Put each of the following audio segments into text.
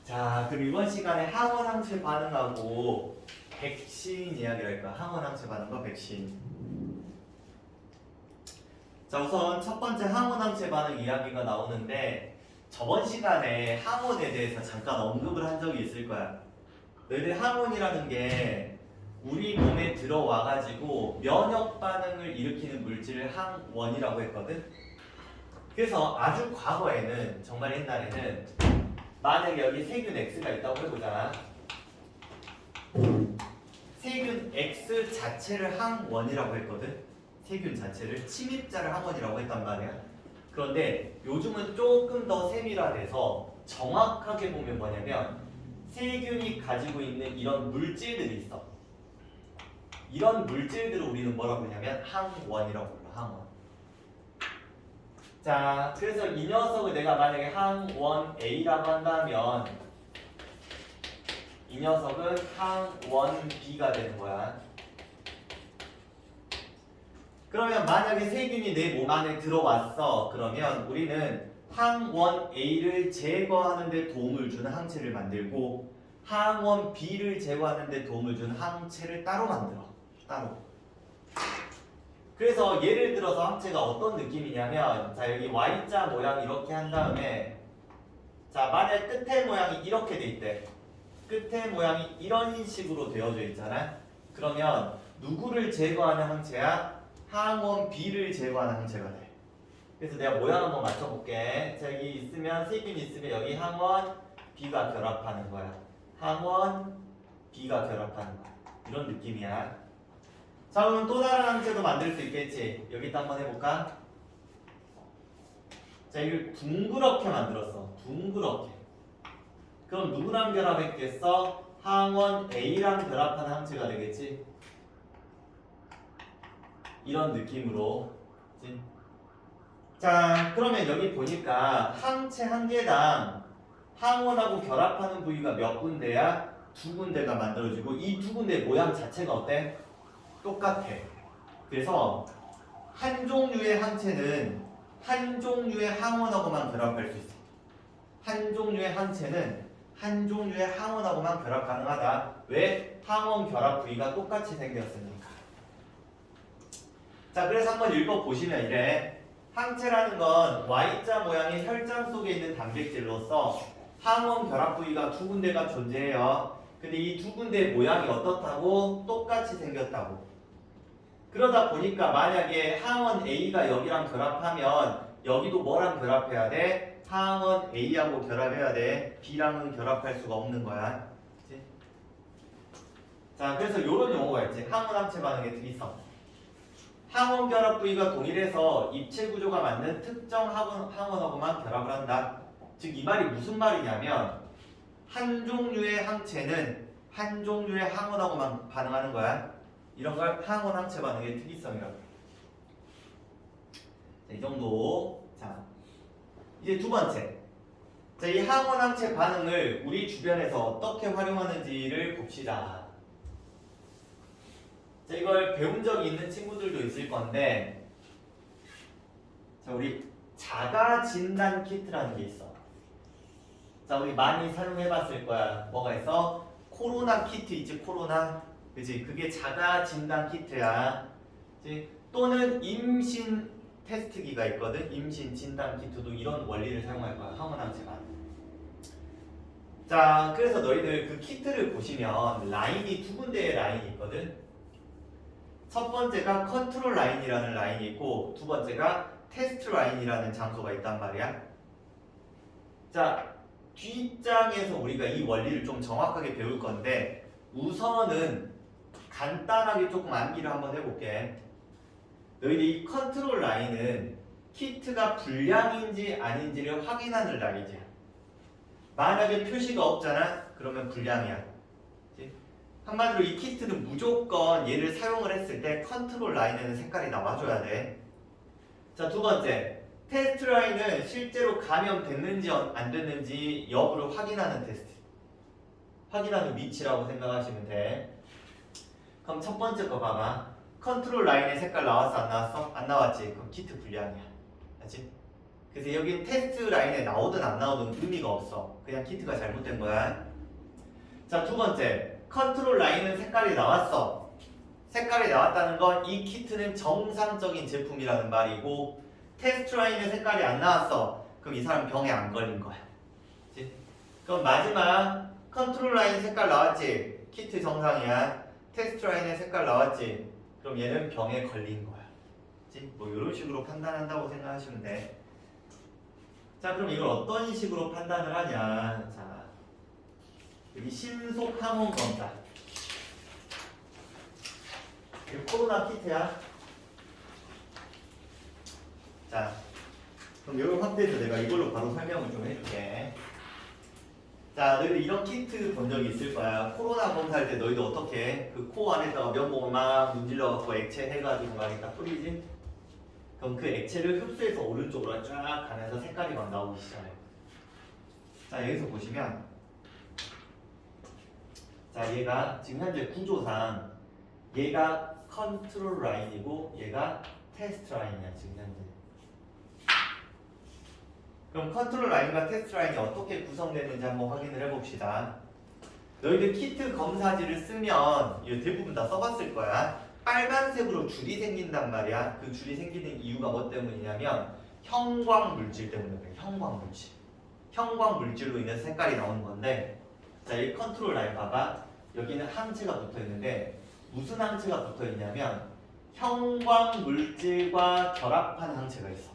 자, 그럼 이번 시간에 항원항체 반응하고 백신 이야기를 할까? 항원항체 반응과 백신. 자, 우선 첫 번째 항원항체 반응 이야기가 나오는데 저번 시간에 항원에 대해서 잠깐 언급을 한 적이 있을 거야. 너희들 항원이라는 게 우리 몸에 들어와가지고 면역 반응을 일으키는 물질을 항원이라고 했거든. 그래서 아주 과거에는, 정말 옛날에는 만약에 여기 세균 X가 있다고 해보자. 세균 X 자체를 항원이라고 했거든. 세균 자체를 침입자를 항원이라고 했단 말이야. 그런데 요즘은 조금 더 세밀화돼서 정확하게 보면 뭐냐면 세균이 가지고 있는 이런 물질들이 있어. 이런 물질들을 우리는 뭐라고 하냐면 항원이라고 불러. 항원. 자, 그래서 이 녀석을 내가 만약에 항원 A라고 한다면 이 녀석은 항원 B가 되는 거야. 그러면 만약에 세균이 내 몸 안에 들어왔어. 그러면 우리는 항원 A를 제거하는 데 도움을 주는 항체를 만들고 항원 B를 제거하는 데 도움을 주는 항체를 따로 만들어. 따로. 그래서 예를 들어서 항체가 어떤 느낌이냐면, 자, 여기 Y자 모양 이렇게 한 다음에, 자, 만약 끝에 모양이 이렇게 돼 있대. 끝에 모양이 이런 식으로 되어져 있잖아. 그러면 누구를 제거하는 항체야? 항원 B를 제거하는 항체가 돼. 그래서 내가 모양 한번 맞춰볼게. 자, 여기 있으면 세균이 있으면 여기 항원 B가 결합하는 거야. 항원 B가 결합하는 거야. 이런 느낌이야. 자, 그럼 또 다른 항체도 만들 수 있겠지. 여기다 한번 해볼까? 자, 이걸 둥그렇게 만들었어. 둥그렇게. 그럼 누구랑 결합했겠어? 항원 A랑 결합한 항체가 되겠지. 이런 느낌으로. 그치? 자, 그러면 여기 보니까 항체 한 개당 항원하고 결합하는 부위가 몇 군데야? 두 군데가 만들어지고 이 두 군데 모양 자체가 어때? 똑같아. 그래서 한 종류의 항체는 한 종류의 항원하고만 결합할 수 있어. 한 종류의 항체는 한 종류의 항원하고만 결합 가능하다. 왜? 항원 결합 부위가 똑같이 생겼으니까. 자, 그래서 한번 읽어보시면 이래. 항체라는 건 Y자 모양의 혈장 속에 있는 단백질로서 항원 결합 부위가 두 군데가 존재해요. 근데 이 두 군데의 모양이 어떻다고? 똑같이 생겼다고. 그러다 보니까 만약에 항원 A가 여기랑 결합하면 여기도 뭐랑 결합해야 돼? 항원 A하고 결합해야 돼. B랑은 결합할 수가 없는 거야. 그치? 자, 그래서 이런 용어가 있지. 항원 항체 반응의 특이성. 항원 결합 부위가 동일해서 입체 구조가 맞는 특정 항원하고만 결합을 한다. 즉 이 말이 무슨 말이냐면 한 종류의 항체는 한 종류의 항원하고만 반응하는 거야. 이런 걸 항원 항체 반응의 특이성이라고 해요. 자, 이 정도. 자, 이제 두 번째. 자, 이 항원 항체 반응을 우리 주변에서 어떻게 활용하는지를 봅시다. 자, 이걸 배운 적이 있는 친구들도 있을 건데, 자, 우리 자가 진단 키트라는 게 있어. 자, 우리 많이 사용해 봤을 거야. 뭐가 있어? 코로나 키트 있지, 코로나. 그치? 그게 자가 진단 키트야. 그치? 또는 임신 테스트기가 있거든. 임신 진단 키트도 이런 원리를 사용할 거야. 항원 항체 반응. 자, 그래서 너희들 그 키트를 보시면 라인이 두 군데의 라인이 있거든. 첫 번째가 컨트롤 라인이라는 라인이 있고 두 번째가 테스트 라인이라는 장소가 있단 말이야. 자, 뒷장에서 우리가 이 원리를 좀 정확하게 배울 건데 우선은 간단하게 조금 암기를 한번 해볼게. 너희들이 이 컨트롤 라인은 키트가 불량인지 아닌지를 확인하는 라인이야. 만약에 표시가 없잖아? 그러면 불량이야. 그치? 한마디로 이 키트는 무조건 얘를 사용을 했을 때 컨트롤 라인에는 색깔이 나와줘야 돼. 자, 두 번째. 테스트 라인은 실제로 감염됐는지 안 됐는지 여부를 확인하는 테스트. 확인하는 위치라고 생각하시면 돼. 그럼 첫 번째 거 봐봐. 컨트롤 라인의 색깔 나왔어? 안 나왔어? 안 나왔지? 그럼 키트 불량이야. 알지? 그래서 여기 테스트 라인에 나오든 안 나오든 의미가 없어. 그냥 키트가 잘못된 거야. 자, 두 번째. 컨트롤 라인은 색깔이 나왔어. 색깔이 나왔다는 건 이 키트는 정상적인 제품이라는 말이고, 테스트 라인에 색깔이 안 나왔어. 그럼 이 사람 병에 안 걸린 거야. 그치? 그럼 마지막 컨트롤 라인 색깔 나왔지? 키트 정상이야. 테스트 라인에 색깔 나왔지? 그럼 얘는 병에 걸린 거야. 그치? 뭐 이런 식으로 판단한다고 생각하시면 돼. 자, 그럼 이걸 어떤 식으로 판단을 하냐? 자, 여기 신속 항원 검사. 이거 코로나 키트야. 자, 그럼 이걸 확대해서 내가 이걸로 바로 설명을 좀 해줄게. 자, 너희들 이런 키트 본 적이 있을 거야. 코로나 검사할 때 너희들 어떻게 그 코 안에다가 면봉을 막 문질러갖고 액체 해가지고 막 이렇게 뿌리지? 그럼 그 액체를 흡수해서 오른쪽으로 쫙 가면서 색깔이 막 나오기 시작해요. 자, 여기서 보시면, 자, 얘가 지금 현재 구조상 얘가 컨트롤 라인이고 얘가 테스트 라인이야, 지금 현재. 그럼 컨트롤 라인과 테스트 라인이 어떻게 구성되는지 한번 확인을 해봅시다. 너희들 키트 검사지를 쓰면 이거 대부분 다 써봤을 거야. 빨간색으로 줄이 생긴단 말이야. 그 줄이 생기는 이유가 뭐 때문이냐면 형광 물질 때문에 그래. 형광 물질. 형광 물질로 인해서 색깔이 나오는 건데, 자, 이 컨트롤 라인 봐봐. 여기는 항체가 붙어 있는데 무슨 항체가 붙어 있냐면 형광 물질과 결합한 항체가 있어.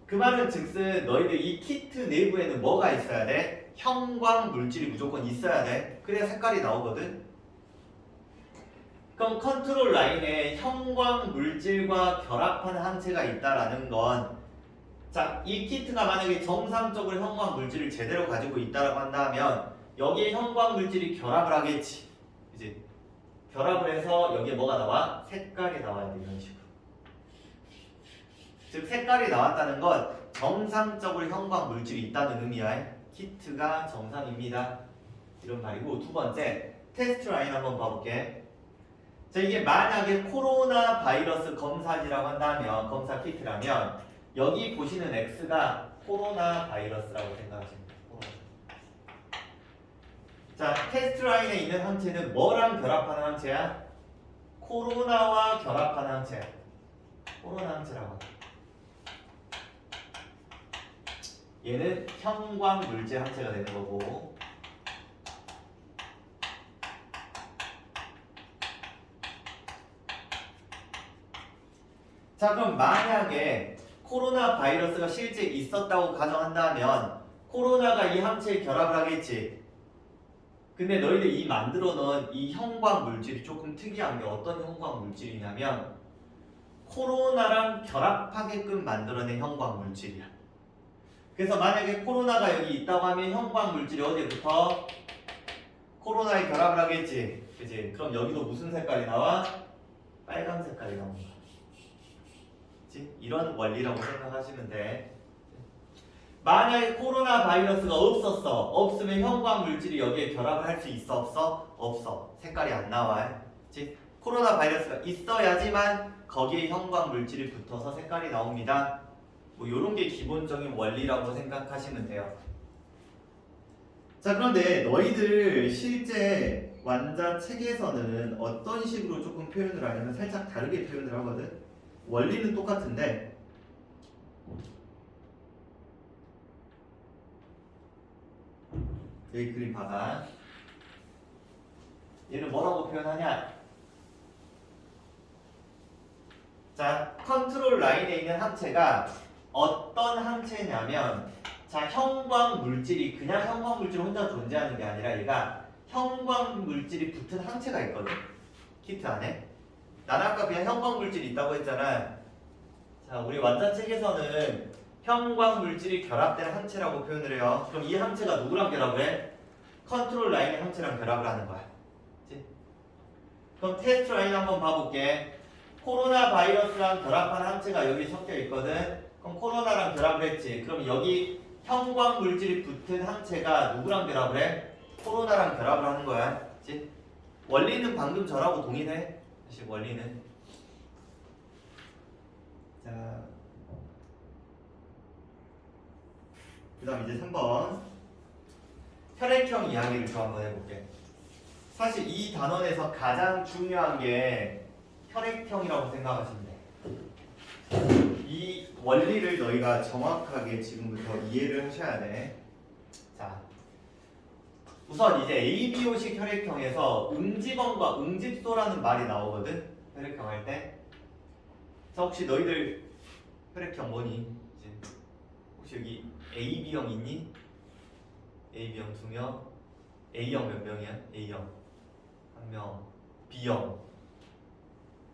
그 말은 즉슨 너희들 이 키트 내부에는 뭐가 있어야 돼? 형광 물질이 무조건 있어야 돼. 그래야 색깔이 나오거든. 그럼 컨트롤 라인에 형광 물질과 결합한 항체가 있다라는 건, 자, 이 키트가 만약에 정상적으로 형광 물질을 제대로 가지고 있다라고 한다면 여기에 형광 물질이 결합을 하겠지. 이제 결합을 해서 여기에 뭐가 나와? 색깔이 나와야 돼, 이런 식으로. 즉 색깔이 나왔다는 건 정상적으로 형광 물질이 있다는 의미야. 키트가 정상입니다. 이런 말이고, 두 번째 테스트 라인 한번 봐볼게. 자, 이게 만약에 코로나 바이러스 검사지라고 한다면, 검사 키트라면 여기 보시는 X가 코로나 바이러스라고 생각하시면 돼요. 자, 테스트 라인에 있는 항체는 뭐랑 결합하는 항체야? 코로나와 결합하는 항체야. 코로나 항체라고. 얘는 형광 물질 항체가 되는 거고, 자, 그럼 만약에 코로나 바이러스가 실제 있었다고 가정한다면 코로나가 이 항체에 결합을 하겠지. 근데 너희들 이 만들어 놓은 이 형광 물질이 조금 특이한 게 어떤 형광 물질이냐면 코로나랑 결합하게끔 만들어낸 형광 물질이야. 그래서 만약에 코로나가 여기 있다고 하면 형광 물질이 어디에 붙어? 코로나에 결합을 하겠지. 그치? 그럼 여기도 무슨 색깔이 나와? 빨간 색깔이 나온다. 그치? 이런 원리라고 생각하시면 돼. 만약에 코로나 바이러스가 없었어. 없으면 형광 물질이 여기에 결합을 할 수 있어? 없어? 없어. 색깔이 안 나와. 그치? 코로나 바이러스가 있어야지만 거기에 형광 물질이 붙어서 색깔이 나옵니다. 뭐 이런 게 기본적인 원리라고 생각하시면 돼요. 자, 그런데 너희들 실제 완자 책에서는 어떤 식으로 조금 표현을 하냐면 살짝 다르게 표현을 하거든. 원리는 똑같은데 여기 그림 봐봐. 얘는 뭐라고 표현하냐? 자, 컨트롤 라인에 있는 항체가 어떤 항체냐면, 자, 형광 물질이 그냥 형광 물질 혼자 존재하는 게 아니라 얘가 형광 물질이 붙은 항체가 있거든. 키트 안에. 나는 아까 그냥 형광 물질이 있다고 했잖아. 자, 우리 완자책에서는 형광 물질이 결합된 항체라고 표현을 해요. 그럼 이 항체가 누구랑 결합을 해? 컨트롤 라인의 항체랑 결합을 하는 거야. 그치? 그럼 테스트 라인 한번 봐볼게. 코로나 바이러스랑 결합한 항체가 여기 섞여 있거든. 그럼 코로나랑 결합을 했지. 그럼 여기 형광 물질이 붙은 항체가 누구랑 결합을 해? 코로나랑 결합을 하는 거야. 그치? 원리는 방금 저라고 동일해. 사실 원리는. 자, 그 다음 이제 3번 혈액형 이야기를 좀 한번 해볼게. 사실 이 단원에서 가장 중요한 게 혈액형이라고 생각하시면 돼. 이 원리를 너희가 정확하게 지금부터 이해를 하셔야 돼. 자, 우선 이제 ABO식 혈액형에서 응집원과 응집소라는 말이 나오거든. 혈액형 할 때. 자, 혹시 너희들 혈액형 뭐니? 이제 혹시 여기 AB형 있니? AB형 2명, A형 몇 명이야? A형 1명, B형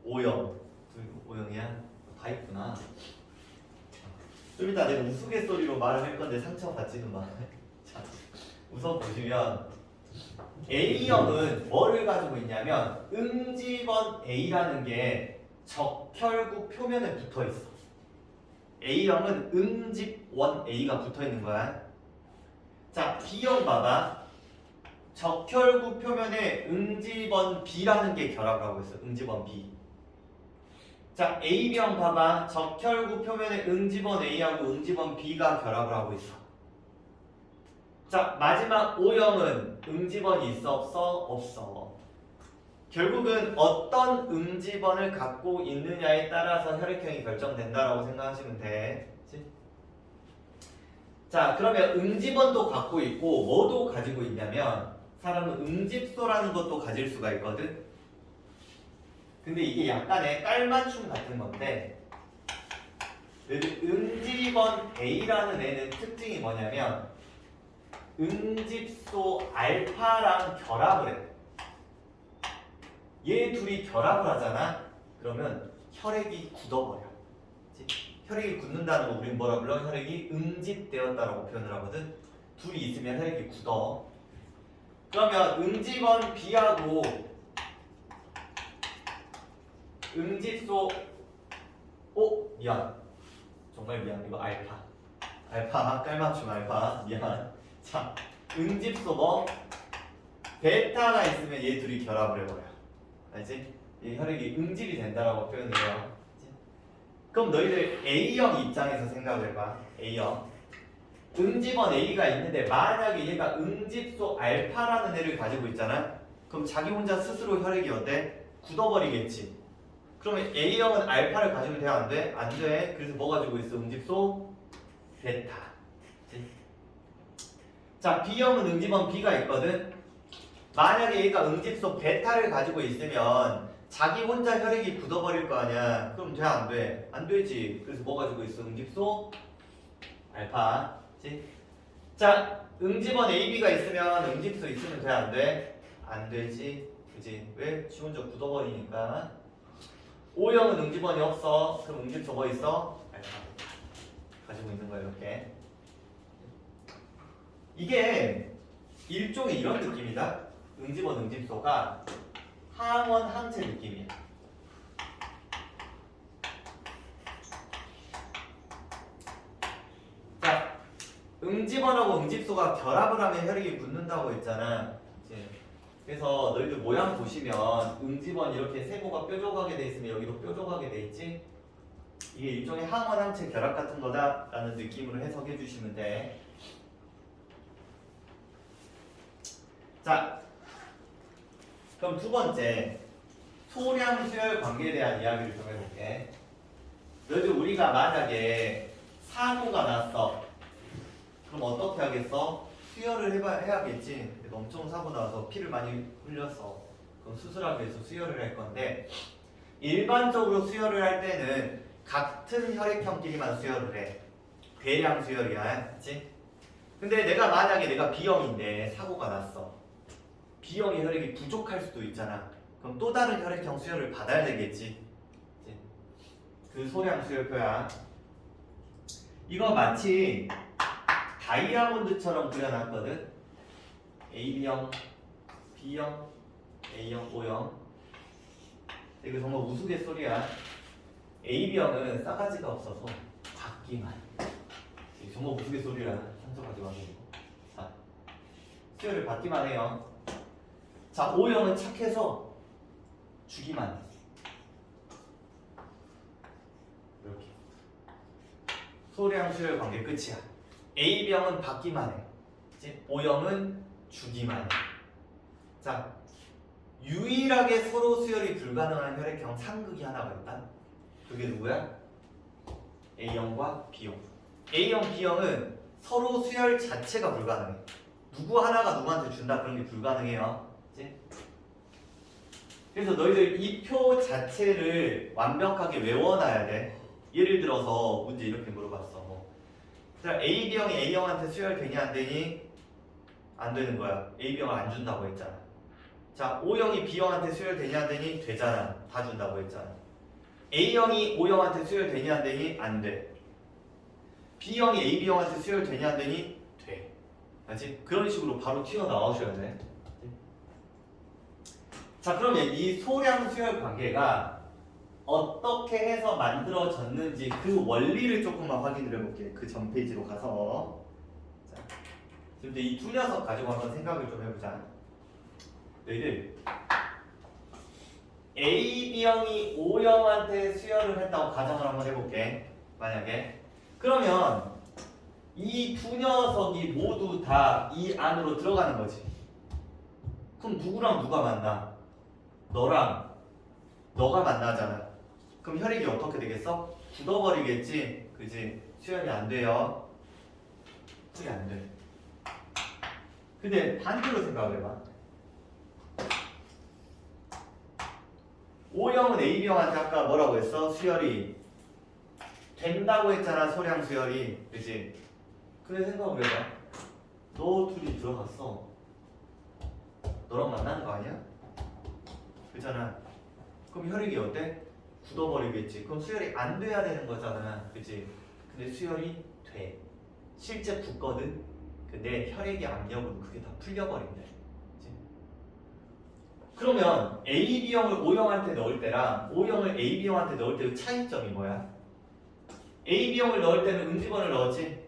O형, O형이야? 다 있구나. 좀 이따 내가 우스갯소리로 말을 할 건데 상처받지는 마. 자, 우선 보시면 A형은 뭐를 가지고 있냐면 응집원 A라는 게 적혈구 표면에 붙어 있어. A형은 응집원 A가 붙어 있는 거야. 자, B형 봐봐. 적혈구 표면에 응집원 B라는 게 결합을 하고 있어. 응집원 B. 자, A형 봐봐. 적혈구 표면에 응집원 A하고 응집원 B가 결합을 하고 있어. 자, 마지막 O형은 응집원이 있어 없어? 없어. 결국은 어떤 응집원을 갖고 있느냐에 따라서 혈액형이 결정된다라고 생각하시면 돼. 그치? 자, 그러면 응집원도 갖고 있고 뭐도 가지고 있냐면 사람은 응집소라는 것도 가질 수가 있거든. 근데 이게 약간의 깔맞춤 같은 건데 응집원 A라는 애는 특징이 뭐냐면 응집소 알파랑 결합을 해. 얘 둘이 결합을 하잖아. 그러면 혈액이 굳어버려. 그치? 혈액이 굳는다는 거 우린 뭐라 불러? 혈액이 응집되었다라고 표현을 하거든. 둘이 있으면 혈액이 굳어. 그러면 응집원 B하고 응집소 미안. 정말 미안. 이거 알파 깔맞춤 알파 미안. 자, 응집소 뭐 베타가 있으면 얘 둘이 결합을 해버려. 알지? 이 혈액이 응집이 된다라고 표현을 해요. 그럼 너희들 A형 입장에서 생각을 해봐. A형 응집원 A가 있는데 만약에 얘가 응집소 알파라는 애를 가지고 있잖아. 그럼 자기 혼자 스스로 혈액이 어때? 굳어버리겠지. 그러면 A형은 알파를 가지면 돼? 안 돼? 안 돼. 그래서 뭐 가지고 있어? 응집소 베타. 그치? 자, B형은 응집원 B가 있거든. 만약에 얘가 응집소 베타를 가지고 있으면 자기 혼자 혈액이 굳어버릴 거 아니야. 그럼 돼? 안 돼? 안 되지. 그래서 뭐 가지고 있어? 응집소 알파. 그치? 자, 응집원 AB가 있으면 응집소 있으면 돼? 안 돼? 안 되지. 그치? 왜? 지 혼자 굳어버리니까. O형은 응집원이 없어. 그럼 응집소 뭐 있어? 알파 가지고 있는 거야. 이렇게. 이게 일종의 이런 느낌이다. 응집원 응집소가 항원 항체 느낌이야. 자, 응집원하고 응집소가 결합을 하면 혈액이 굳는다고 했잖아. 이제 그래서 너희들 모양 보시면 응집원 이렇게 세모가 뾰족하게 돼 있으면 여기도 뾰족하게 돼 있지. 이게 일종의 항원 항체 결합 같은 거다라는 느낌으로 해석해 주시면 돼. 자, 그럼 두 번째 소량 수열 관계에 대한 이야기를 좀 해볼게. 너희들 우리가 만약에 사고가 났어. 그럼 어떻게 하겠어? 수혈을 해야겠지. 엄청 사고 나서 피를 많이 흘렸어. 그럼 수술하기 위해서 수혈을 할 건데 일반적으로 수혈을 할 때는 같은 혈액형끼리만 수혈을 해. 대량 수혈이야. 그치? 근데 만약에 내가 B형인데 사고가 났어. B형의 혈액이 부족할 수도 있잖아. 그럼 또 다른 혈액형 수혈을 받아야 되겠지. 그 소량 수혈표야. 이거 마치 다이아몬드처럼 그려놨거든. AB형, B형, A형, O형. 이거 정말 우스갯소리야. AB형은 싸가지가 없어서 받기만. 이거 정말 우스갯소리야. 상처받지 마세요. 자, 수혈을 받기만 해요. 자, O형은 착해서 주기만 해. 이렇게 소량 수혈 관계 끝이야. A병은 받기만 해. 그치? O형은 주기만 해. 자, 유일하게 서로 수열이 불가능한 혈액형 상극이 하나가 있다. 그게 누구야? A형과 B형. A형, B형은 서로 수열 자체가 불가능해. 누구 하나가 누구한테 준다 그런 게 불가능해요. 그치? 그래서 너희들 이 표 자체를 완벽하게 외워놔야 돼. 예를 들어서 문제 이렇게 물어봤어. 자, AB형이 A형한테 수혈되니 안 되니? 안 되는 거야. AB형을 안 준다고 했잖아. 자, O형이 B형한테 수혈되니 안 되니? 되잖아. 다 준다고 했잖아. A형이 O형한테 수혈되니 안 되니? 안 돼. B형이 AB형한테 수혈되니 안 되니? 돼. 알지? 그런 식으로 바로 튀어나오셔야 돼. 자, 그러면 이 소량 수열 관계가 어떻게 해서 만들어졌는지 그 원리를 조금만 확인을 해볼게. 그 전 페이지로 가서. 자, 지금 이 두 녀석 가지고 한번 생각을 좀 해보자. 너희들 A, B형이 O형한테 수혈을 했다고 가정을 한번 해볼게. 만약에 그러면 이 두 녀석이 모두 다 이 안으로 들어가는 거지. 그럼 누구랑 누가 만나? 너랑 너가 만나잖아. 그럼 혈액이 어떻게 되겠어? 굳어버리겠지. 그지? 수혈이 안 돼요. 수혈이 안 돼. 근데 반대로 생각을 해봐. O형은 AB형한테 아까 뭐라고 했어? 수혈이 된다고 했잖아. 소량 수혈이. 그지? 근데 생각을 해봐. 너 둘이 들어갔어. 너랑 만나는 거 아니야? 그렇잖아. 그럼 혈액이 어때? 굳어버리겠지. 그럼 수혈이 안 돼야 되는 거잖아. 그치? 근데 수혈이 돼. 실제 굳거든? 근데 혈액의 압력은 그게 다 풀려버린대. 그치? 그러면 AB형을 O형한테 넣을 때랑 O형을 AB형한테 넣을 때의 차이점이 뭐야? AB형을 넣을 때는 응집원을 넣었지?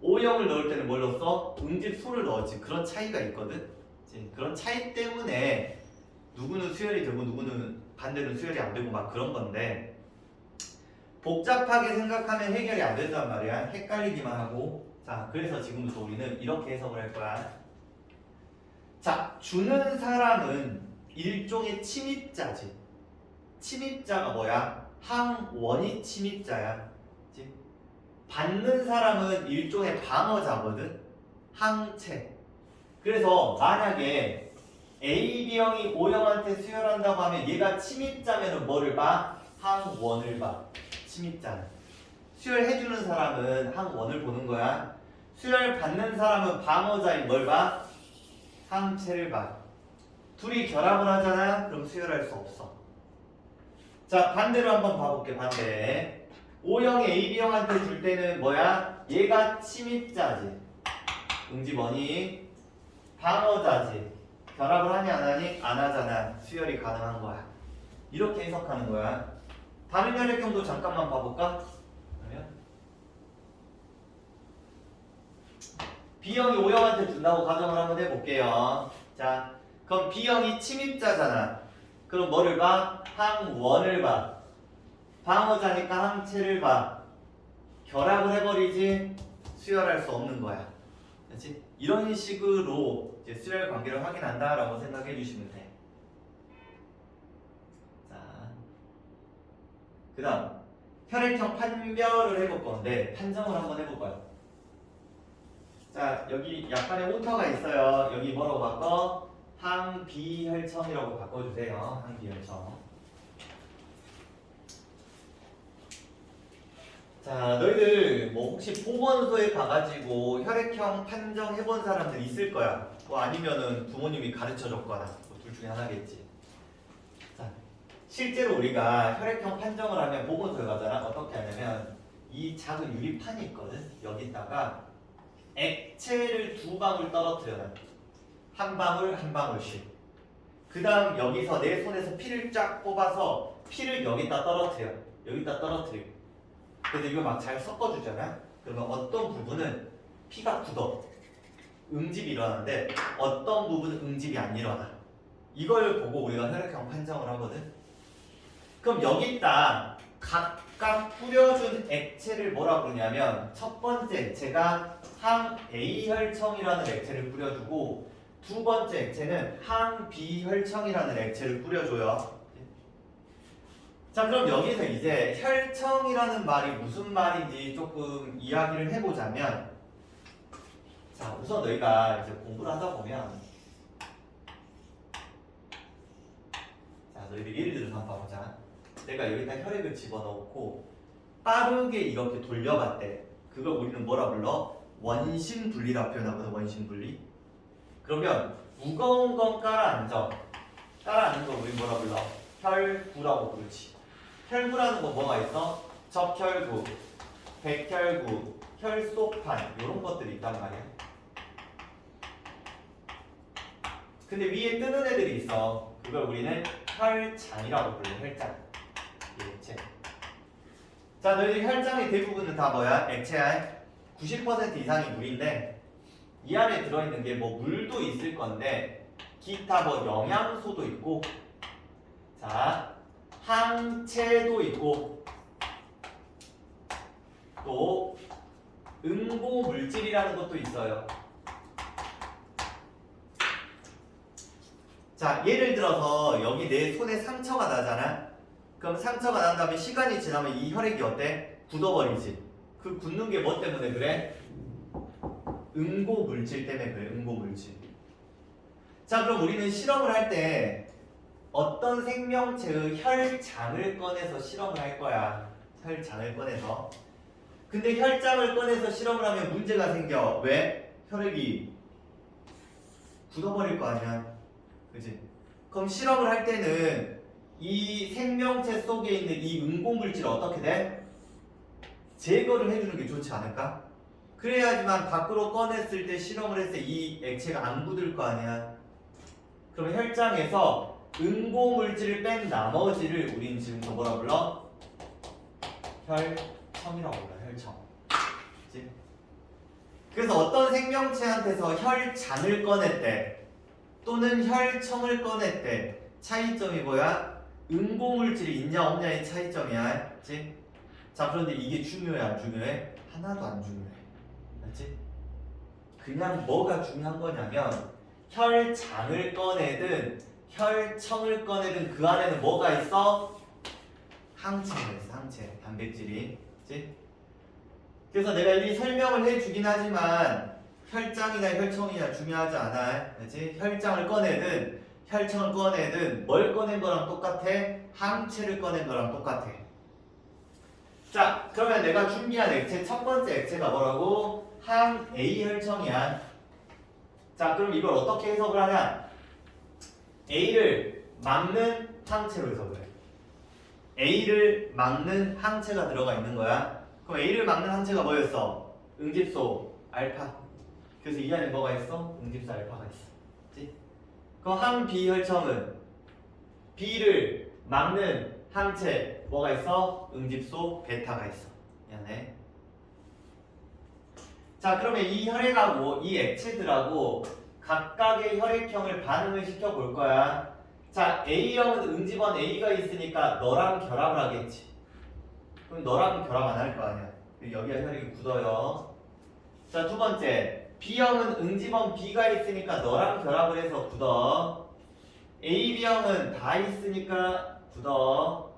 O형을 넣을 때는 뭘 넣었어? 응집소를 넣었지. 그런 차이가 있거든? 그치? 그런 차이 때문에 누구는 수혈이 되고 누구는 반대로 수혈이 안 되고 막 그런 건데 복잡하게 생각하면 해결이 안 된단 말이야. 헷갈리기만 하고. 자, 그래서 지금부터 우리는 이렇게 해석을 할 거야. 자, 주는 사람은 일종의 침입자지. 침입자가 뭐야? 항원이 침입자야. 그치? 받는 사람은 일종의 방어자거든. 항체. 그래서 만약에 AB형이 O형한테 수혈한다고 하면 얘가 침입자면은 뭐를 봐? 항원을 봐. 침입자는. 수혈해주는 사람은 항원을 보는 거야. 수혈 받는 사람은 방어자인 뭘 봐? 항체를 봐. 둘이 결합을 하잖아? 그럼 수혈할 수 없어. 자, 반대로 한번 봐볼게. 반대. O형이 AB형한테 줄 때는 뭐야? 얘가 침입자지. 응집원이 방어자지. 결합을 하니 안 하니? 안 하잖아. 수혈이 가능한 거야. 이렇게 해석하는 거야. 다른 혈액형도 잠깐만 봐볼까? 그러면 B형이 O형한테 준다고 가정을 한번 해볼게요. 자, 그럼 B형이 침입자잖아. 그럼 뭐를 봐? 항원을 봐. 방어자니까 항체를 봐. 결합을 해버리지 수혈할 수 없는 거야. 그렇지? 이런 식으로 이제 수혈 관계를 확인한다라고 생각해 주시면 돼. 자, 그 다음 혈액형 판별을 해볼 건데 판정을 한번 해볼 거야. 자, 여기 약간의 오타가 있어요. 여기 뭐라고 바꿔? 항비혈청이라고 바꿔주세요. 항비혈청. 자, 너희들 뭐 혹시 보건소에 가가지고 혈액형 판정해본 사람들 있을 거야. 뭐 아니면은 부모님이 가르쳐줬거나 뭐 둘 중에 하나겠지. 자, 실제로 우리가 혈액형 판정을 하면 보건소에 가잖아. 어떻게 하냐면 이 작은 유리판이 있거든. 여기다가 액체를 2방울 떨어뜨려놔. 한 방울 한 방울씩. 그 다음 여기서 내 손에서 피를 쫙 뽑아서 피를 여기다 떨어뜨려. 여기다 떨어뜨리고. 그래서 이거 막 잘 섞어주잖아. 그러면 어떤 부분은 피가 굳어. 응집이 일어나는데 어떤 부분은 응집이 안 일어나. 이걸 보고 우리가 혈액형 판정을 하거든. 그럼 여기다 각 각각 뿌려준 액체를 뭐라 부르냐면 첫 번째 액체가 항 A 혈청이라는 액체를 뿌려주고 두 번째 액체는 항 B 혈청이라는 액체를 뿌려줘요. 자, 그럼 여기서 이제 혈청이라는 말이 무슨 말인지 조금 이야기를 해보자면, 자, 우선 너희가 이제 공부를 하다 보면, 자, 너희들 예를 들어서 한번 봐보자. 내가 여기다 혈액을 집어넣고 빠르게 이렇게 돌려봤대. 그걸 우리는 뭐라 불러? 원심분리라 표현하거든. 원심분리. 그러면 무거운 건 깔아앉아. 깔아앉는 거 우리 뭐라 불러? 혈구라고 부르지. 혈구라는 건 뭐가 있어? 적혈구, 백혈구, 혈소판 이런 것들이 있단 말이야. 근데 위에 뜨는 애들이 있어. 그걸 우리는 혈장이라고 불러. 혈장. 액체. 자, 너희들 혈장의 대부분은 다 뭐야? 액체야. 90% 이상이 물인데 이 안에 들어있는 게 뭐 물도 있을 건데 기타 뭐 영양소도 있고, 자, 항체도 있고, 또 응고 물질이라는 것도 있어요. 자, 예를 들어서 여기 내 손에 상처가 나잖아. 그럼 상처가 난 다음에 시간이 지나면 이 혈액이 어때? 굳어버리지. 그 굳는 게 뭐 때문에 그래? 응고 물질 때문에 그래. 응고 물질. 자, 그럼 우리는 실험을 할 때 어떤 생명체의 혈장을 꺼내서 실험을 할 거야. 혈장을 꺼내서. 근데 혈장을 꺼내서 실험을 하면 문제가 생겨. 왜? 혈액이 굳어버릴 거 아니야. 그치? 그럼 실험을 할 때는 이 생명체 속에 있는 이 응고물질을 어떻게 돼? 제거를 해주는 게 좋지 않을까? 그래야지만 밖으로 꺼냈을 때 실험을 했을 때 이 액체가 안 굳을 거 아니야. 그러면 혈장에서 응고물질을 뺀 나머지를 우린 지금부터 뭐라 불러? 혈청이라고 불러. 혈청. 그치? 그래서 어떤 생명체한테서 혈장을 꺼냈대 또는 혈청을 꺼냈대. 차이점이 뭐야? 응고물질이 있냐 없냐의 차이점이야. 그치? 자, 그런데 이게 중요해 안 중요해? 하나도 안 중요해. 그치? 그냥 뭐가 중요한 거냐면 혈장을 꺼내든 혈청을 꺼내든 그 안에는 뭐가 있어? 항체가 있어. 항체. 단백질이. 그치? 그래서 내가 이 설명을 해주긴 하지만 혈장이나 혈청이나 중요하지 않아. 그치? 혈장을 꺼내든 혈청을 꺼내든 뭘 꺼낸 거랑 똑같아? 항체를 꺼낸 거랑 똑같아. 자, 그러면 내가 준비한 액체 첫 번째 액체가 뭐라고? 항 A 혈청이야. 자, 그럼 이걸 어떻게 해석을 하냐? A를 막는 항체로 해석을 해. A를 막는 항체가 들어가 있는 거야. 그럼 A를 막는 항체가 뭐였어? 응집소 알파. 그래서 이 안에 뭐가 있어? 응집소 알파가 있어. 그치? 그럼 항 B 혈청은 B를 막는 항체 뭐가 있어? 응집소 베타가 있어. 미안해. 자, 그러면 이 혈액하고 이 액체들하고 각각의 혈액형을 반응을 시켜 볼 거야. 자, A형은 응집원 A가 있으니까 너랑 결합을 하겠지. 그럼 너랑 결합 안 할 거 아니야. 여기가 혈액이 굳어요. 자, 두 번째 B형은 응집원 B가 있으니까 너랑 결합을 해서 굳어. AB형은 다 있으니까 굳어.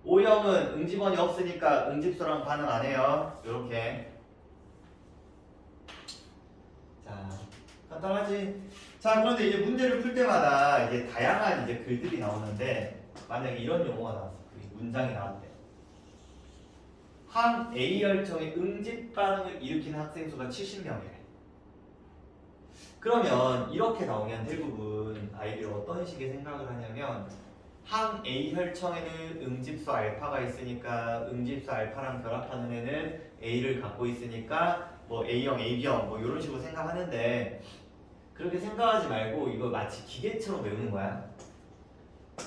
O형은 응집원이 없으니까 응집소랑 반응 안 해요. 요렇게. 자, 간단하지? 자, 그런데 이제 문제를 풀 때마다 이제 다양한 이제 글들이 나오는데 만약에 이런 용어가 나왔어. 문장이 나왔대. 항 A 혈청의 응집 반응을 일으키는 학생 수가 70명이래. 그러면 이렇게 나오면 대부분 아이들이 어떤 식의 생각을 하냐면 항 A 혈청에는 응집소 알파가 있으니까 응집소 알파랑 결합하는 애는 A를 갖고 있으니까 뭐 A형, AB형 뭐 이런 식으로 생각하는데 그렇게 생각하지 말고 이거 마치 기계처럼 외우는 거야.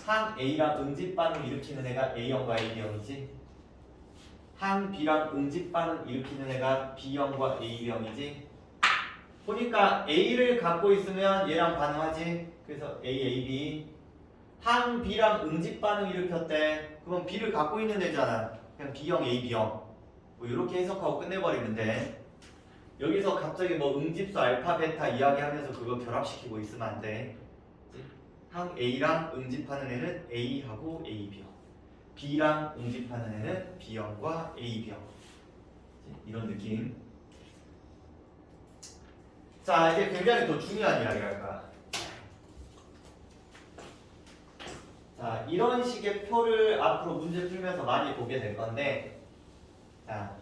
항 A랑 응집 반응 일으키는 애가 A형과 AB형이지. 항 B랑 응집 반응 일으키는 애가 B형과 AB형이지. 보니까 A를 갖고 있으면 얘랑 반응하지. 그래서 A, AB. 항 B랑 응집 반응 일으켰대. 그럼 B를 갖고 있는 애잖아. 그냥 B형, A, B형 뭐 이렇게 해석하고 끝내버리면 돼. 여기서 갑자기 뭐 응집수 알파, 베타 이야기하면서 그거 결합시키고 있으면 안 돼. 항 A랑 응집하는 애는 A하고 A, B형, B랑 응집하는 애는 B형과 A, B형, 이런 느낌. 자, 이제 굉장히 더 중요한 이야기랄까. 자, 이런 식의 표를 앞으로 문제 풀면서 많이 보게 될 건데, 자,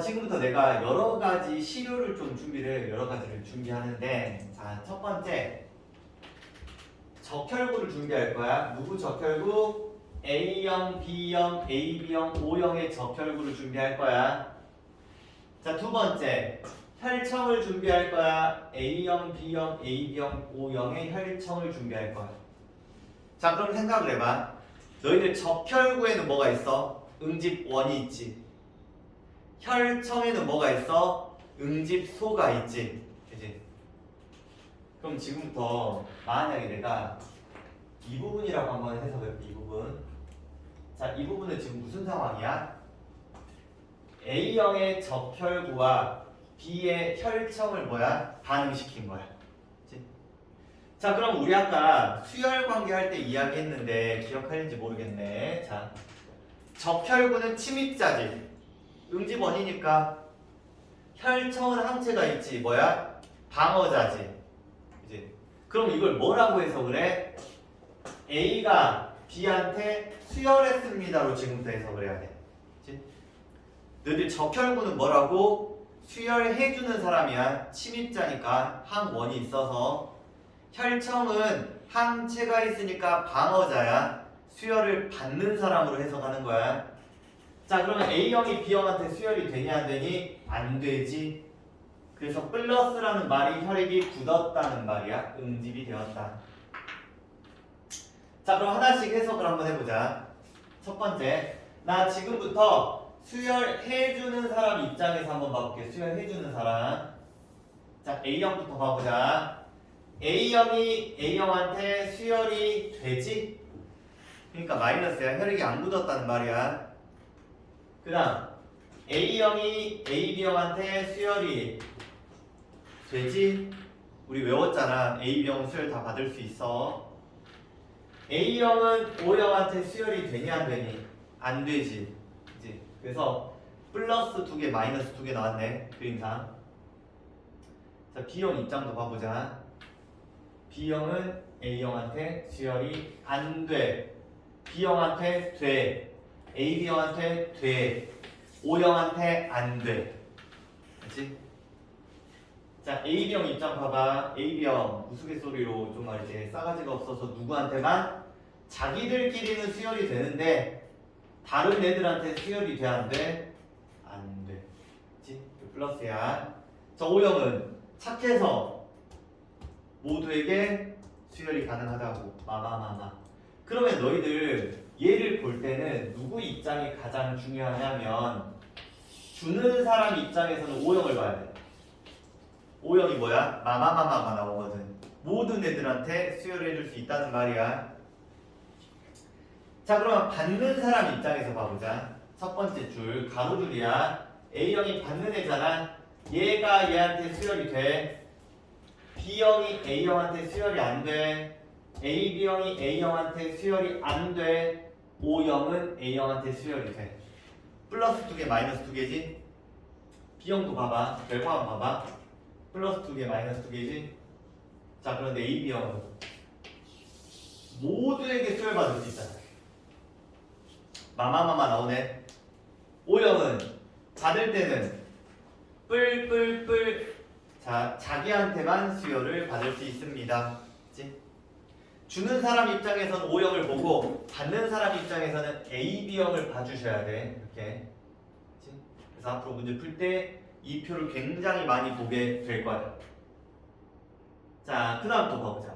지금부터 내가 여러 가지 시료를 좀 여러 가지를 준비하는데, 자, 첫 번째, 적혈구를 준비할 거야. 누구 적혈구? A형, B형, AB형, O형의 적혈구를 준비할 거야. 자, 두 번째, 혈청을 준비할 거야. A형, B형, AB형, O형의 혈청을 준비할 거야. 자, 그럼 생각을 해봐. 너희들 적혈구에는 뭐가 있어? 응집원이 있지. 혈청에는 뭐가 있어? 응집소가 있지. 그치? 그럼 지금부터 만약에 내가 이 부분이라고 한번 해석해볼게. 이 부분. 자, 이 부분은 지금 무슨 상황이야? A형의 적혈구와 B의 혈청을 뭐야? 반응시킨 거야. 그치? 자, 그럼 우리 아까 수열 관계 할 때 이야기했는데 기억하는지 모르겠네. 자, 적혈구는 침입자지. 응집원이니까. 혈청은 항체가 있지. 뭐야? 방어자지. 그치? 그럼 이걸 뭐라고 해석을 해? A가 B한테 수혈했습니다로 지금부터 해석을 해야 돼. 그치? 너희들 적혈구는 뭐라고? 수혈해주는 사람이야. 침입자니까 항원이 있어서. 혈청은 항체가 있으니까 방어자야. 수혈을 받는 사람으로 해석하는 거야. 자, 그러면 A형이 B형한테 수혈이 되냐 안 되니? 안 되지. 그래서 플러스라는 말이 혈액이 굳었다는 말이야. 응집이 되었다. 자, 그럼 하나씩 해석을 한번 해보자. 첫 번째, 나 지금부터 수혈해주는 사람 입장에서 한번 봐볼게. 수혈해주는 사람. 자, A형부터 봐보자. A형이 A형한테 수혈이 되지? 그러니까 마이너스야. 혈액이 안 굳었다는 말이야. 그 다음 A형이 AB형한테 수혈이 되지? 우리 외웠잖아. AB형은 수혈 다 받을 수 있어. A형은 O형한테 수혈이 되냐 안 되니? 안 되지. 그치? 그래서 플러스 2개 마이너스 2개 나왔네. 그림상. 자, B형 입장도 봐보자. B형은 A형한테 수혈이 안 돼. B형한테 돼. AB형한테 돼. O형한테 안 돼. 그치? 자, AB형 입장 봐봐. AB형 우스갯소리로 좀 말이지 싸가지가 없어서 누구한테만? 자기들끼리는 수혈이 되는데 다른 애들한테 수혈이 돼 안 돼? 안 돼. 그치? 플러스야. 자, O형은 착해서 모두에게 수혈이 가능하다고. 마마마마. 그러면 너희들 얘를 볼 때는 누구 입장이 가장 중요하냐면 주는 사람 입장에서는 O형을 봐야 돼. O형이 뭐야? 마마마마가 나오거든. 모든 애들한테 수혈을 해줄 수 있다는 말이야. 자, 그러면 받는 사람 입장에서 봐보자. 첫 번째 줄 가로줄이야. A형이 받는 애잖아. 얘가 얘한테 수혈이 돼. B형이 A형한테 수혈이 안 돼. AB형이 A형한테 수혈이 안 돼. O형은 A형한테 수혈이 돼. 플러스 2개 마이너스 2개지. B형도 봐봐. 결과만 봐봐. 플러스 2개 마이너스 2개지. 자, 그런데 AB형은 모두에게 수혈받을 수 있잖아. 마마마마 나오네. O형은 받을 때는 뿔뿔뿔. 자, 자기한테만 수혈을 받을 수 있습니다. 그치? 주는 사람 입장에서는 O형을 보고 받는 사람 입장에서는 AB형을 봐주셔야 돼. 이렇게. 그치? 그래서 앞으로 문제 풀 때 이 표를 굉장히 많이 보게 될 거야. 자, 그 다음 또 봐보자.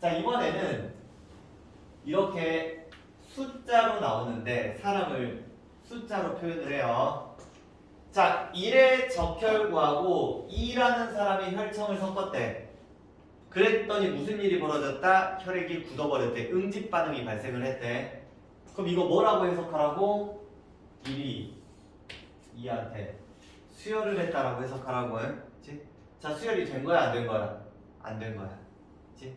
자, 이번에는 이렇게 숫자로 나오는데 사람을 숫자로 표현을 해요. 자, 1의 적혈구하고 2라는 사람이 혈청을 섞었대. 그랬더니 무슨 일이 벌어졌다? 혈액이 굳어버렸대. 응집 반응이 발생을 했대. 그럼 이거 뭐라고 해석하라고? 1이 2한테 수혈을 했다라고 해석하라고. 그치? 자, 수혈이 된 거야, 안 된 거야? 안 된 거야. 그치?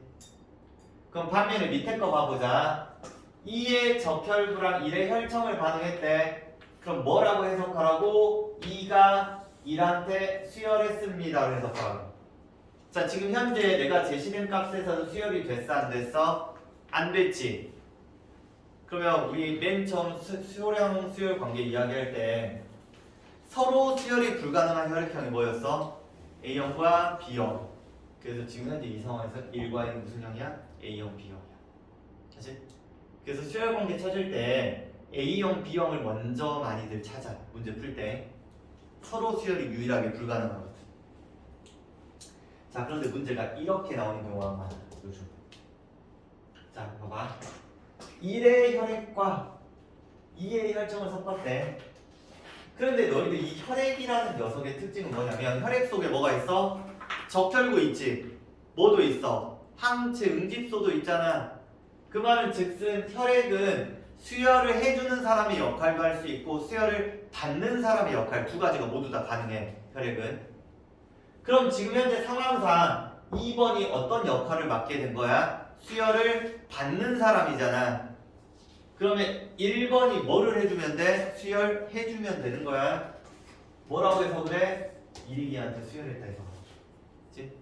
그럼 반면에 밑에 거 봐보자. 2의 적혈구랑 1의 혈청을 반응했대. 그럼 뭐라고 해석하라고? 2가 1한테 수혈했습니다로 해석하라고. 자, 지금 현재 내가 제시된 값에서는 수혈이 됐어, 안 됐어? 안 됐지. 그러면 우리 맨 처음 수소량 수혈 관계 이야기할 때 서로 수혈이 불가능한 혈액형이 뭐였어? A형과 B형. 그래서 지금 현재 이 상황에서 1과 1은 무슨 형이야? A형, B형이야. 그치? 그래서 수혈 관계 찾을 때 A형, B형을 먼저 많이들 찾아. 문제 풀 때 서로 수혈이 유일하게 불가능하거든. 자, 그런데 문제가 이렇게 나오는 경우가 많아, 요즘. 자, 봐봐. 1의 혈액과 2의 혈청을 섞었대. 그런데 너희들 이 혈액이라는 녀석의 특징은 뭐냐면 혈액 속에 뭐가 있어? 적혈구 있지. 뭐도 있어? 항체, 응집소도 있잖아. 그 말은 즉슨 혈액은 수혈을 해주는 사람의 역할도 할 수 있고 수혈을 받는 사람의 역할 두 가지가 모두 다 가능해. 혈액은. 그럼 지금 현재 상황상 2번이 어떤 역할을 맡게 된 거야? 수혈을 받는 사람이잖아. 그러면 1번이 뭐를 해주면 돼? 수혈해주면 되는 거야. 뭐라고 해서 그래? 1이기한테 수혈했다 해서. 그치?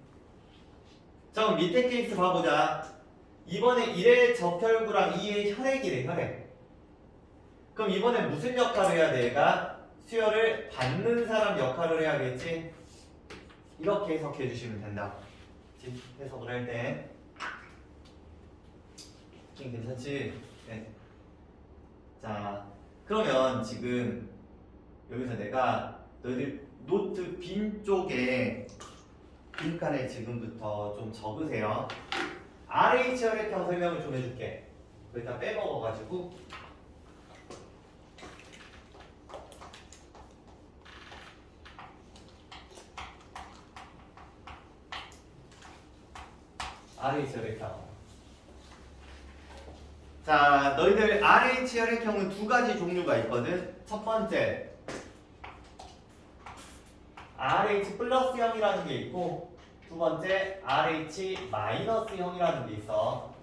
자, 그럼 밑에 케이스 봐보자. 이번에 1의 적혈구랑 2의 혈액이래, 혈액. 그럼 이번에 무슨 역할을 해야 돼? 얘가 수혈을 받는 사람 역할을 해야겠지? 이렇게 해석해 주시면 된다. 그치? 해석을 할 때. 괜찮지? 네. 자, 그러면 지금 여기서 내가 너희들 노트 빈 쪽에 빈칸에 지금부터 좀 적으세요. RH 혈액형 설명을 좀 해줄게. 그거 일단 빼먹어가지고. RH 혈액형. 자, 너희들 RH 혈액형은 두 가지 종류가 있거든. 첫 번째, RH 플러스형이라는 게 있고, 두 번째, RH 마이너스형이라는 게 있어.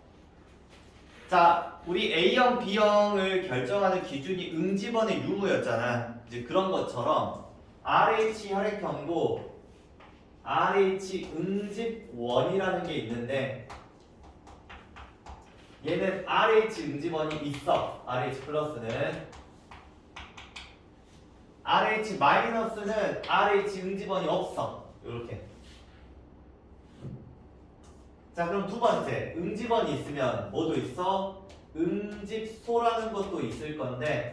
자, 우리 A형, B형을 결정하는 기준이 응집원의 유무였잖아. 이제 그런 것처럼 RH 혈액형도 RH 응집원이라는 게 있는데, 얘는 RH 응집원이 있어. RH 플러스는. RH 마이너스는 RH 응집원이 없어. 이렇게. 자, 그럼 두 번째, 응집원이 있으면 뭐도 있어? 응집소라는 것도 있을 건데,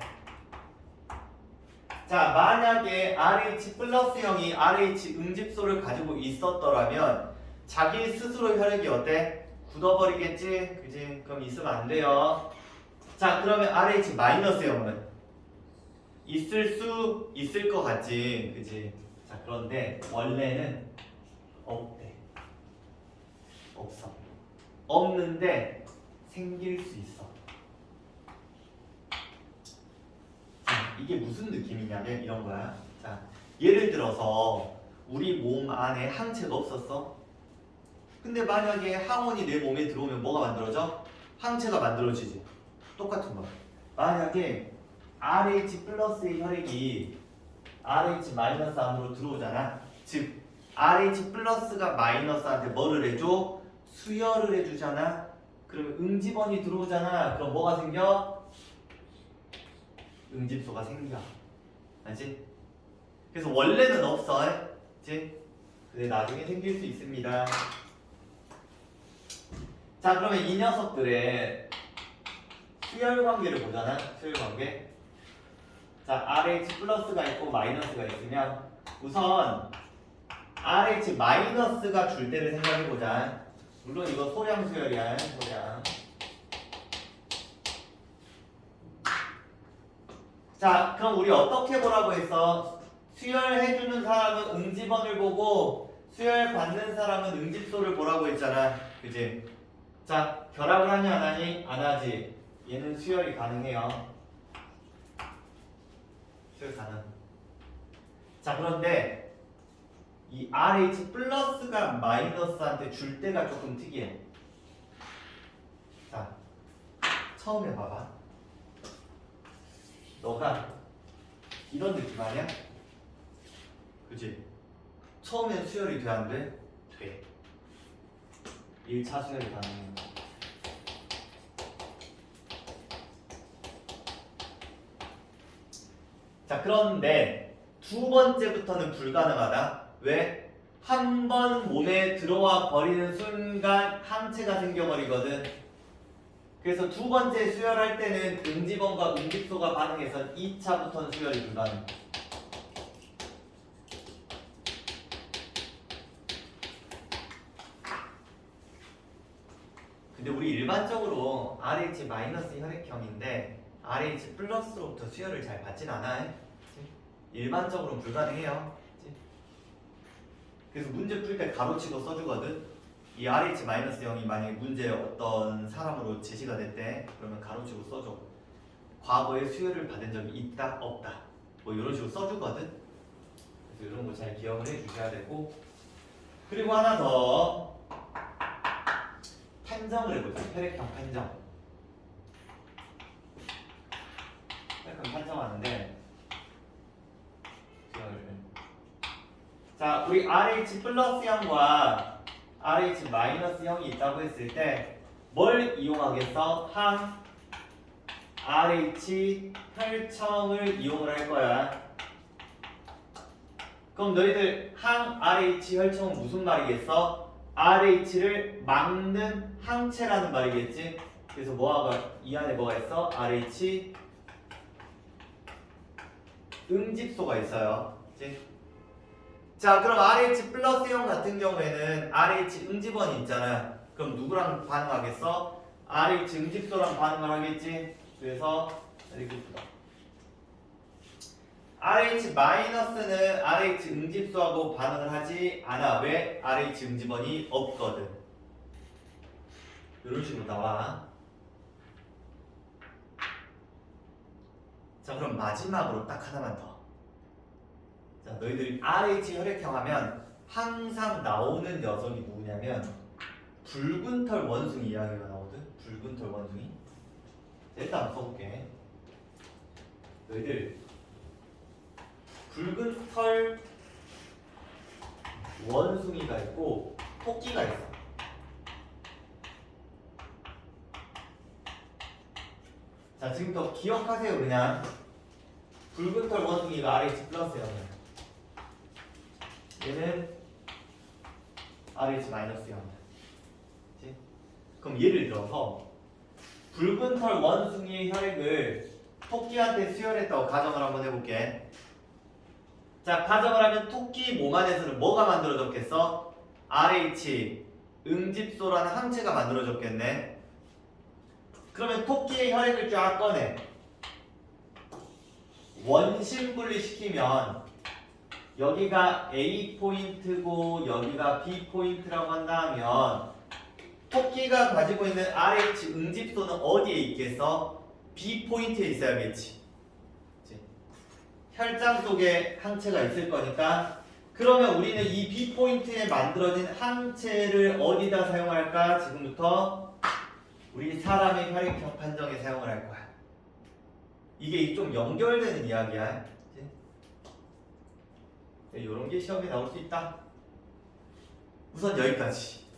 자, 만약에 RH 플러스형이 RH 응집소를 가지고 있었더라면 자기 스스로 혈액이 어때? 굳어버리겠지? 그지? 그럼 있으면 안 돼요. 자, 그러면 RH 마이너스형은 있을 것 같지? 그지? 자, 그런데 원래는 없대. 없어. 없는데 생길 수 있어. 자, 이게 무슨 느낌이냐면 이런 거야. 자, 예를 들어서 우리 몸 안에 항체가 없었어. 근데 만약에 항원이 내 몸에 들어오면 뭐가 만들어져? 항체가 만들어지지. 똑같은 거. 만약에 RH 플러스의 혈액이 RH 마이너스 안으로 들어오잖아. 즉 RH 플러스가 마이너스한테 뭐를 해줘? 수혈을 해주잖아. 그러면 응집원이 들어오잖아. 그럼 뭐가 생겨? 응집소가 생겨. 알지? 그래서 원래는 없어. 그치? 근데 나중에 생길 수 있습니다. 자, 그러면 이 녀석들의 수혈 관계를 보잖아. 수혈 관계. 자, RH 플러스가 있고 마이너스가 있으면 우선 RH 마이너스가 줄 때를 생각해보자. 물론 이거 소량 수혈이야. 소량. 자, 그럼 우리 어떻게 보라고 했어? 수혈해주는 사람은 응집원을 보고 수열 받는 사람은 응집소를 보라고 했잖아. 그지? 자, 결합을 하니 안 하니? 안 하지. 얘는 수열이 가능해요. 수열 가능. 자, 그런데 이 RH 플러스가 마이너스한테 줄 때가 조금 특이해. 자, 처음에 봐봐. 너가 이런 느낌 아니야? 그치? 처음엔 수열이 돼, 안 돼? 돼. 1차 수열이 가능해. 자, 그런데 두 번째부터는 불가능하다. 왜? 한 번 몸에 들어와 버리는 순간 항체가 생겨버리거든. 그래서 두 번째 수열할 때는 응집원과 응집소가 반응해서 2차부터는 수열이 불가능. 근데 우리 일반적으로 RH 마이너스 혈액형인데 RH 플러스로부터 수열을 잘 받진 않아. 일반적으로는 불가능해요. 그래서 문제 풀 때 가로치고 써주거든. 이 RH 마이너스 0이 만약에 문제 어떤 사람으로 제시가 됐대. 그러면 가로치고 써줘. 과거에 수혈을 받은 적이 있다 없다 뭐 이런 식으로 써주거든. 그래서 이런 거 잘 기억을 해주셔야 되고, 그리고 하나 더 판정을 해보자. 혈액형 판정. 혈액형 판정하는데 자, 우리 RH 플러스 형과 RH 마이너스 형이 있다고 했을 때 뭘 이용하겠어? 항 RH 혈청을 이용을 할 거야. 그럼 너희들 항 RH 혈청은 무슨 말이겠어? RH를 막는 항체라는 말이겠지? 그래서 뭐가 이 안에 뭐가 있어? RH 응집소가 있어요. 그치? 자, 그럼 RH 플러스형 같은 경우에는 RH 응집원이 있잖아. 그럼 누구랑 반응하겠어? RH 응집소랑 반응을 하겠지? 그래서 이렇게 풀어. RH 마이너스는 RH 응집소하고 반응을 하지 않아. 왜? RH 응집원이 없거든. 이런 식으로 나와. 자, 그럼 마지막으로 딱 하나만 더. 자, 너희들이 RH 혈액형 하면 항상 나오는 녀석이 누구냐면 붉은 털 원숭이 이야기가 나오거든. 붉은 털 원숭이. 일단 한번 써볼게. 너희들 붉은 털 원숭이가 있고 토끼가 있어. 자, 지금부터 기억하세요. 그냥 붉은 털 원숭이가 RH 플러스예요. 얘는 RH 마이너스 0. 그럼 예를 들어서 붉은 털 원숭이의 혈액을 토끼한테 수혈했다고 가정을 한번 해볼게. 자, 가정을 하면 토끼 몸 안에서는 뭐가 만들어졌겠어? RH 응집소라는 항체가 만들어졌겠네. 그러면 토끼의 혈액을 쫙 꺼내 원심 분리시키면 여기가 A 포인트고 여기가 B 포인트라고 한다면 토끼가 가지고 있는 RH 응집소는 어디에 있겠어? B 포인트에 있어야겠지. 혈장 속에 항체가 있을 거니까. 그러면 우리는 이 B 포인트에 만들어진 항체를 어디다 사용할까? 지금부터 우리 사람의 혈액형 판정에 사용을 할 거야. 이게 좀 연결되는 이야기야. 이런 게 시험에 나올 수 있다. 우선 여기까지.